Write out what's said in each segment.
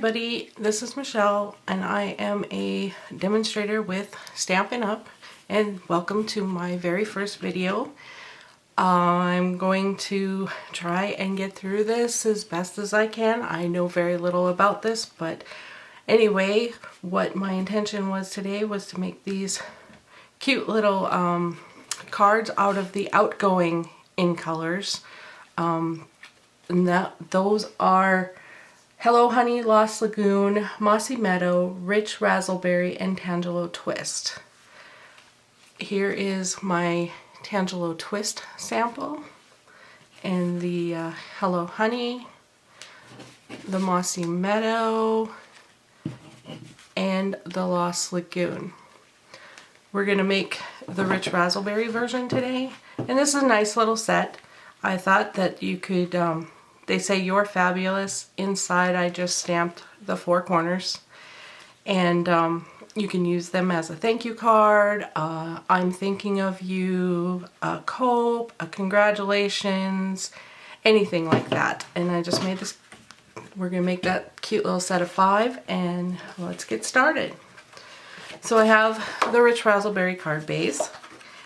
everybody, this is Michelle and I am a demonstrator with Stampin' Up! And welcome to my very first video. I'm going to try and get through this as best as I can. I know very little about this, but anyway, what my intention was today was to make these cute little cards out of the outgoing in colors. And those are Hello Honey, Lost Lagoon, Mossy Meadow, Rich Razzleberry, and Tangelo Twist. Here is my Tangelo Twist sample, and the Hello Honey, the Mossy Meadow, and the Lost Lagoon. We're going to make the Rich Razzleberry version today, and this is a nice little set. I thought that you could, they say you're fabulous. Inside I just stamped the four corners, and you can use them as a thank you card, I'm thinking of you, a cope, a congratulations, anything like that. And I just made this, we're going to make that cute little set of 5, and let's get started. So I have the Rich Razzleberry card base,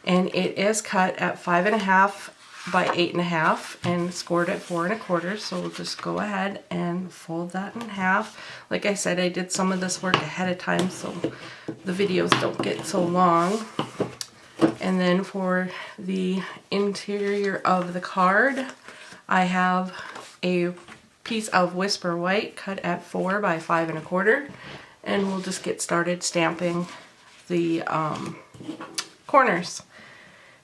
and it is cut at 5.5 by 8.5 and scored at 4 1/4. So we'll just go ahead and fold that in half. Like I said, I did some of this work ahead of time so the videos don't get so long. And then for the interior of the card, I have a piece of Whisper White cut at 4 by 5 1/4, and we'll just get started stamping the corners.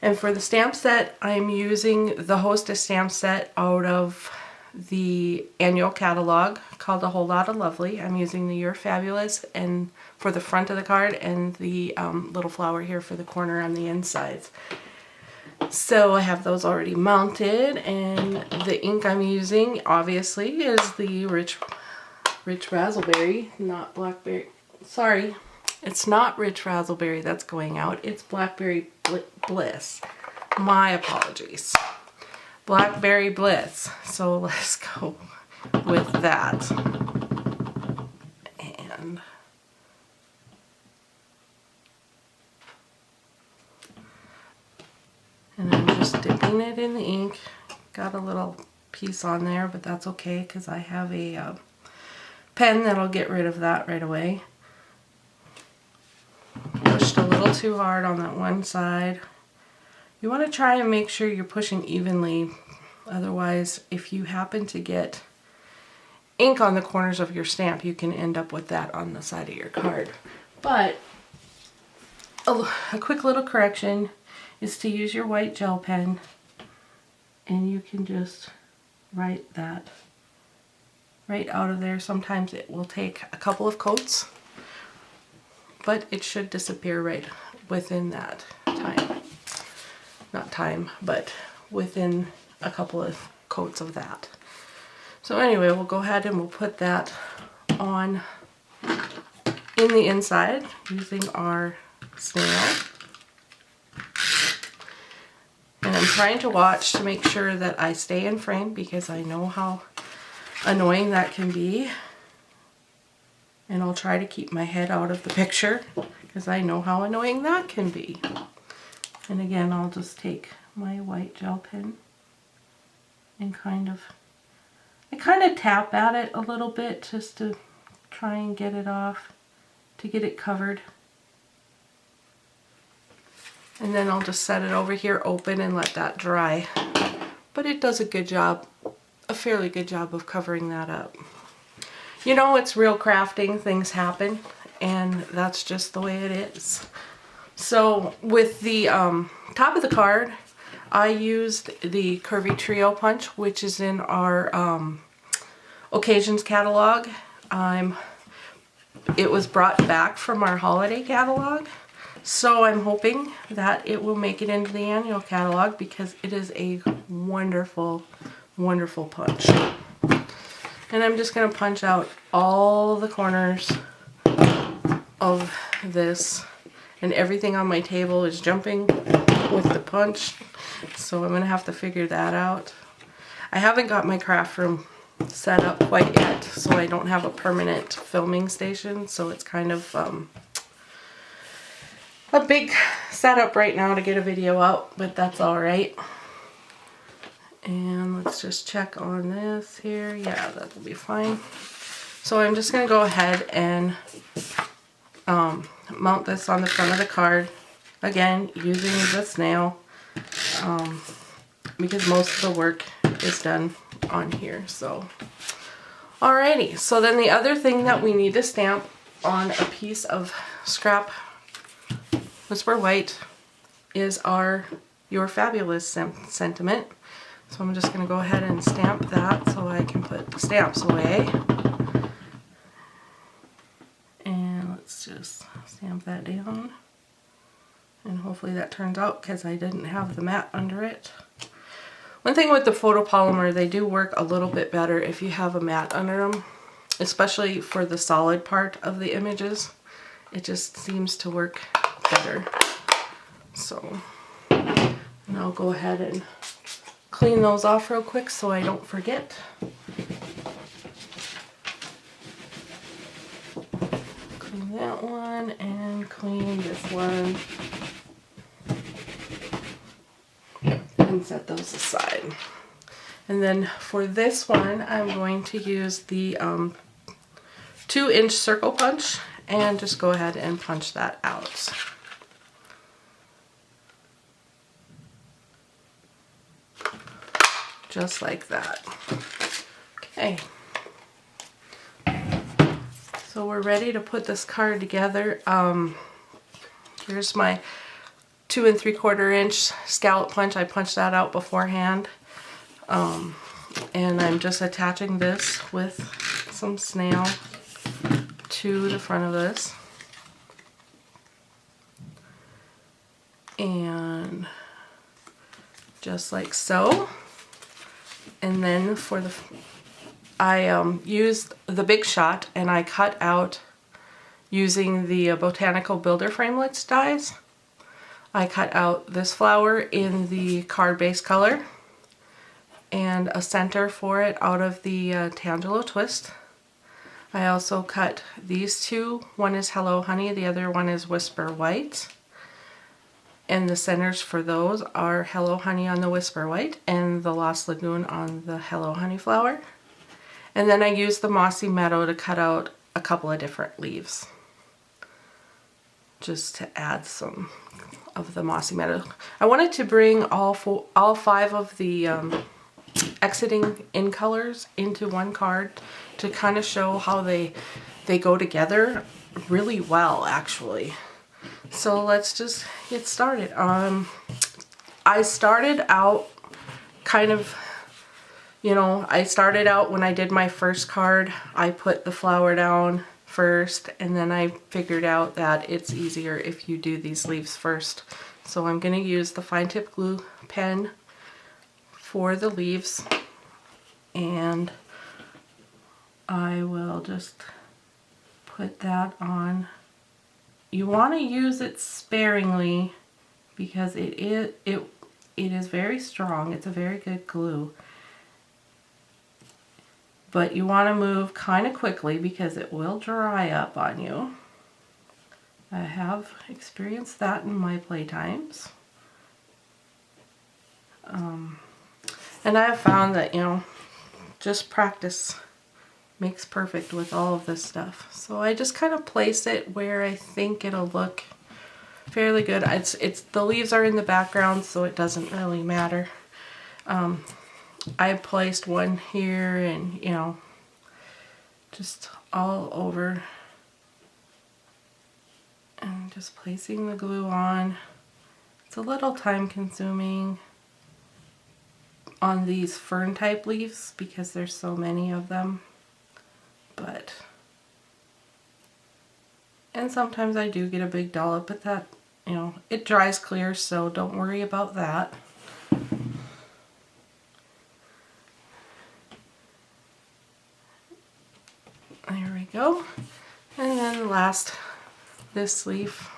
And for the stamp set, I'm using the Hostess stamp set out of the annual catalog called A Whole Lot of Lovely. I'm using the You're Fabulous and for the front of the card, and the little flower here for the corner on the insides. So I have those already mounted, and the ink I'm using obviously is the Rich Razzleberry, not Blackberry. Sorry. It's not Rich Razzleberry that's going out. It's Blackberry Bliss. My apologies. Blackberry Bliss. So let's go with that. And I'm just dipping it in the ink. Got a little piece on there, but that's okay because I have a pen that'll get rid of that right away. Pushed a little too hard on that one side. You want to try and make sure you're pushing evenly. Otherwise, if you happen to get ink on the corners of your stamp, you can end up with that on the side of your card. But a quick little correction is to use your white gel pen, and you can just write that right out of there. Sometimes it will take a couple of coats, but it should disappear right within that time. Not time, but within a couple of coats of that. So anyway, we'll go ahead and we'll put that on in the inside using our snail. And I'm trying to watch to make sure that I stay in frame because I know how annoying that can be. And I'll try to keep my head out of the picture because I know how annoying that can be. And again, I'll just take my white gel pen and I kind of tap at it a little bit just to try and get it off, to get it covered. And then I'll just set it over here open and let that dry. But it does a good job, a fairly good job of covering that up. You know, it's real crafting, things happen, and that's just the way it is. So with the top of the card, I used the Curvy Trio Punch, which is in our Occasions catalog. It was brought back from our holiday catalog, so I'm hoping that it will make it into the annual catalog because it is a wonderful, wonderful punch. And I'm just going to punch out all the corners of this, and everything on my table is jumping with the punch, so I'm going to have to figure that out. I haven't got my craft room set up quite yet, so I don't have a permanent filming station, so it's kind of a big setup right now to get a video out, but that's alright. And let's just check on this here. Yeah, that will be fine. So I'm just going to go ahead and mount this on the front of the card. Again, using the snail, because most of the work is done on here. So, alrighty. So then the other thing that we need to stamp on a piece of scrap Whisper White is our Your Fabulous sentiment. So I'm just going to go ahead and stamp that so I can put the stamps away. And let's just stamp that down. And hopefully that turns out, because I didn't have the mat under it. One thing with the photopolymer, they do work a little bit better if you have a mat under them, especially for the solid part of the images. It just seems to work better. So, and I'll go ahead and clean those off real quick so I don't forget. Clean that one and clean this one. And set those aside. And then for this one, I'm going to use the 2-inch circle punch and just go ahead and punch that out. Just like that. Okay. So we're ready to put this card together. Here's my 2 3/4 inch scallop punch. I punched that out beforehand. And I'm just attaching this with some snail to the front of this. And just like so. And then for the, I used the Big Shot and I cut out using the Botanical Builder Framelits dies. I cut out this flower in the card base color and a center for it out of the Tangelo twist. I also cut these two. One is Hello Honey, the other one is Whisper White. And the centers for those are Hello Honey on the Whisper White and the Lost Lagoon on the Hello Honey flower. And then I used the Mossy Meadow to cut out a couple of different leaves, just to add some of the Mossy Meadow. I wanted to bring all 5 of the exiting in colors into one card to kind of show how they go together really well, actually. So let's just get started. I started out kind of, you know, I started out when I did my first card, I put the flower down first, and then I figured out that it's easier if you do these leaves first. So I'm going to use the fine tip glue pen for the leaves, and I will just put that on. You want to use it sparingly because it is very strong. It's a very good glue. But you want to move kind of quickly because it will dry up on you. I have experienced that in my playtimes. And I have found that, you know, just practice makes perfect with all of this stuff. So I just kind of place it where I think it'll look fairly good. It's the leaves are in the background, so it doesn't really matter. I placed one here and, you know, just all over. And just placing the glue on. It's a little time consuming on these fern type leaves because there's so many of them. But, and sometimes I do get a big dollop, but that, you know, it dries clear, so don't worry about that. There we go. And then last, this leaf.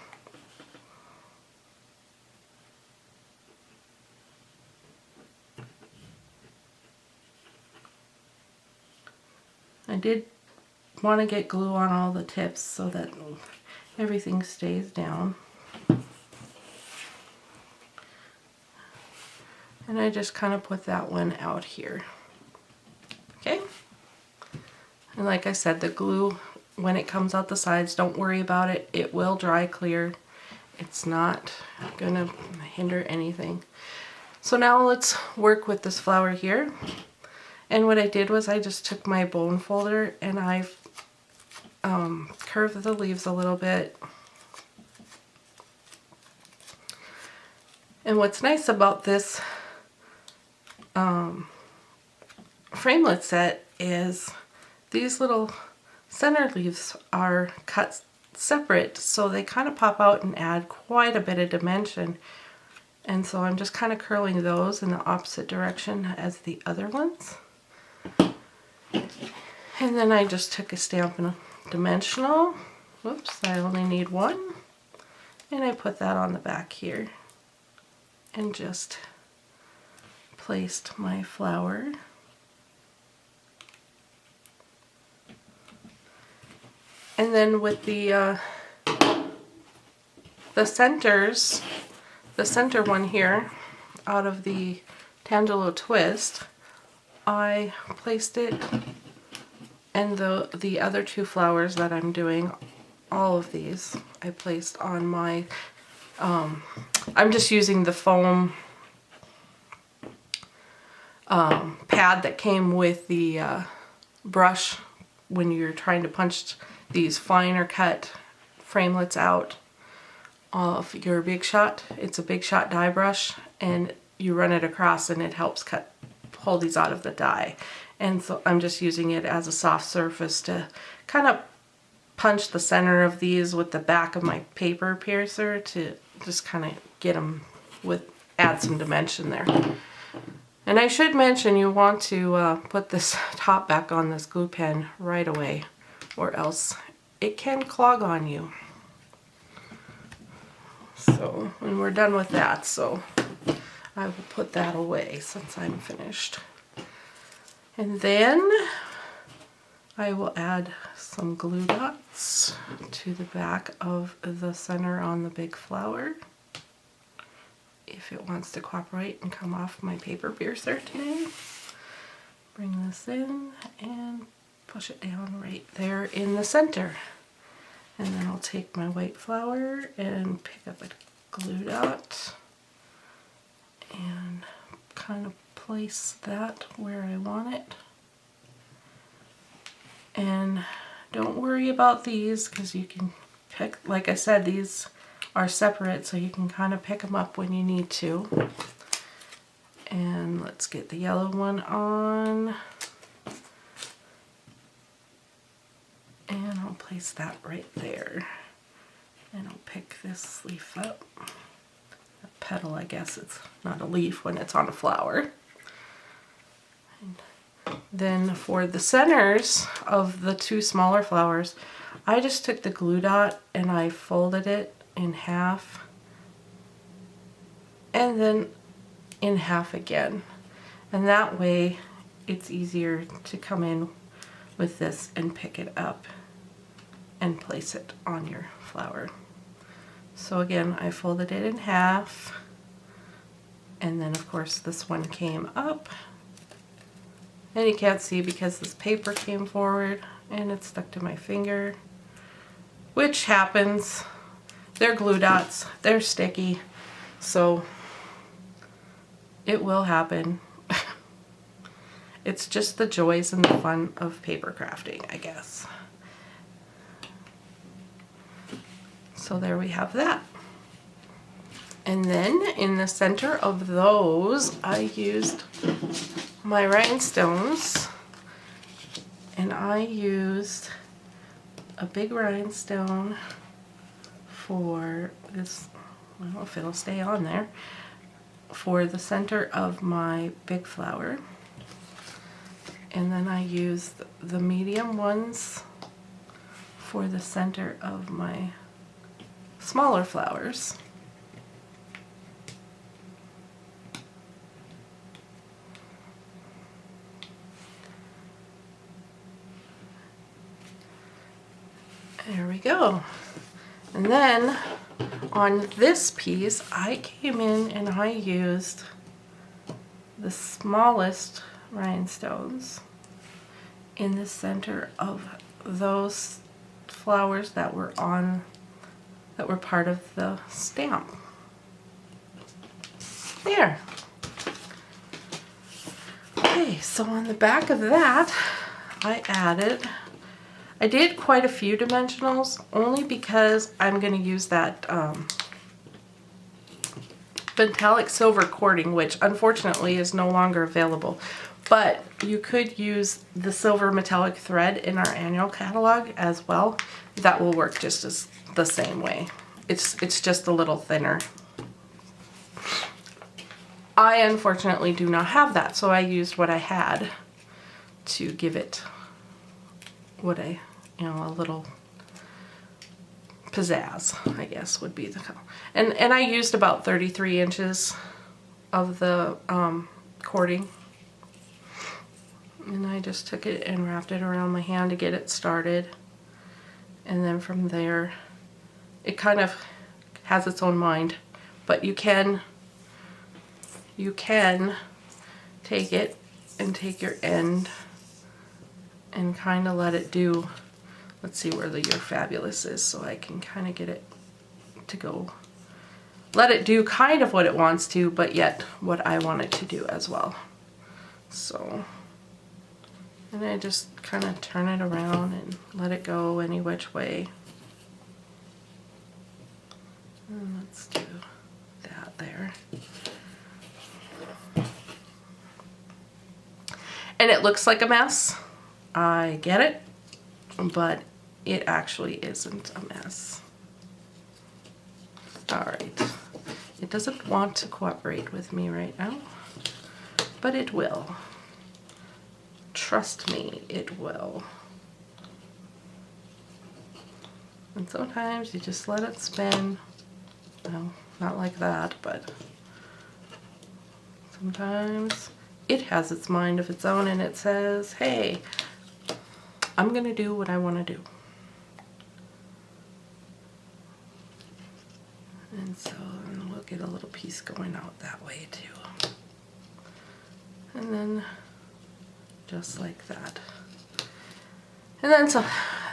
I did want to get glue on all the tips so that everything stays down. And I just kind of put that one out here. Okay? And like I said, the glue, when it comes out the sides, don't worry about it. It will dry clear. It's not gonna hinder anything. So now let's work with this flower here. And what I did was I just took my bone folder and I curved the leaves a little bit. And what's nice about this framelit set is these little center leaves are cut separate, so they kind of pop out and add quite a bit of dimension. And so I'm just kind of curling those in the opposite direction as the other ones. And then I just took a Stampin' Dimensional. Whoops, I only need one. And I put that on the back here. And just placed my flower. And then with the centers, the center one here, out of the Tangelo twist, I placed it, and the other two flowers that I'm doing, all of these, I placed on my, I'm just using the foam pad that came with the brush when you're trying to punch these finer cut framelits out of your Big Shot. It's a Big Shot die brush, and you run it across and it helps pull these out of the die. And so I'm just using it as a soft surface to kind of punch the center of these with the back of my paper piercer to just kind of get them add some dimension there. And I should mention, you want to put this top back on this glue pen right away, or else it can clog on you. So when we're done with that, so I will put that away since I'm finished. And then I will add some glue dots to the back of the center on the big flower, if it wants to cooperate and come off my paper piercer today. Bring this in and push it down right there in the center. And then I'll take my white flower and pick up a glue dot and kind of place that where I want it. And don't worry about these, because you can pick, like I said, these are separate, so you can kind of pick them up when you need to. And let's get the yellow one on. And I'll place that right there. And I'll pick this leaf up. A petal, I guess. It's not a leaf when it's on a flower. And then for the centers of the two smaller flowers, I just took the glue dot and I folded it in half. And then in half again. And that way it's easier to come in with this and pick it up and place it on your flower. So again, I folded it in half, and then of course this one came up, and you can't see because this paper came forward and it stuck to my finger, which happens. They're glue dots, they're sticky, so it will happen. It's just the joys and the fun of paper crafting, I guess. So there we have that. And then in the center of those, I used my rhinestones, and I used a big rhinestone for this, I don't know if it'll stay on there, for the center of my big flower. And then I used the medium ones for the center of my smaller flowers. There we go. And then on this piece, I came in and I used the smallest rhinestones in the center of those flowers that were part of the stamp. There. Okay, so on the back of that, I did quite a few dimensionals, only because I'm going to use that metallic silver cording, which unfortunately is no longer available. But you could use the silver metallic thread in our annual catalog as well. That will work just as the same way. It's just a little thinner. I unfortunately do not have that, so I used what I had to give it a little pizzazz, I guess would be the color. And I used about 33 inches of the cording. And I just took it and wrapped it around my hand to get it started. And then from there, it kind of has its own mind, but you can take it and take your end and kind of let it do, let's see where the You're Fabulous is, so I can kind of get it to go, let it do kind of what it wants to, but yet what I want it to do as well. So, and I just kind of turn it around and let it go any which way. And let's do that there. And it looks like a mess. I get it, but it actually isn't a mess. Alright. It doesn't want to cooperate with me right now, but it will. Trust me, it will. And sometimes you just let it spin. Well, not like that, but sometimes it has its mind of its own and it says, hey, I'm going to do what I want to do. And so we'll get a little piece going out that way too. And then just like that. And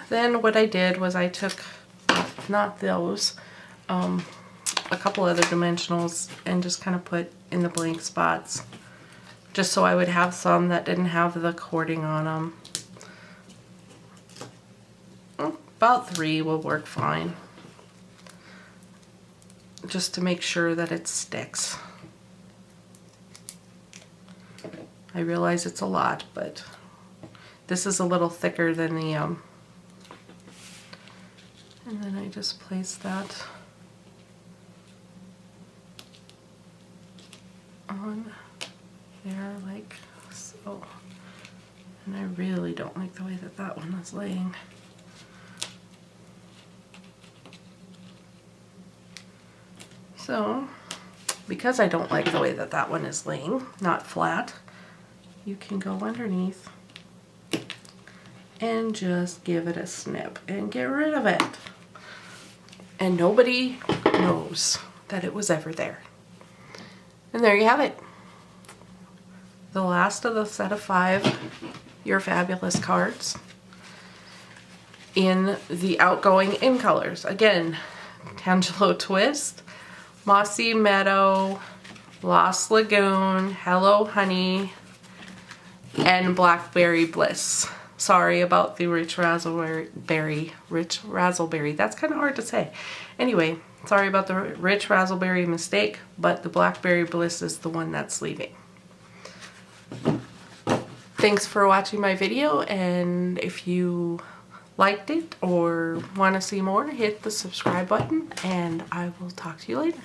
then what I did was I took, not those, a couple other dimensionals and just kind of put in the blank spots, just so I would have some that didn't have the cording on them. About 3 will work fine, just to make sure that it sticks. I realize it's a lot, but this is a little thicker than the and then I just place that on there like so. And I really don't like the way that that one is laying. So, because I don't like the way that that one is laying, not flat, you can go underneath and just give it a snip and get rid of it. And nobody knows that it was ever there. And there you have it. The last of the set of 5 You're Fabulous cards in the outgoing in colors. Again, Tangelo Twist, Mossy Meadow, Lost Lagoon, Hello Honey, and Blackberry Bliss. Sorry about the rich razzleberry. That's kind of hard to say. Anyway, sorry about the rich razzleberry mistake, but the Blackberry Bliss is the one that's leaving. Thanks for watching my video, and if you liked it or want to see more, hit the subscribe button, and I will talk to you later.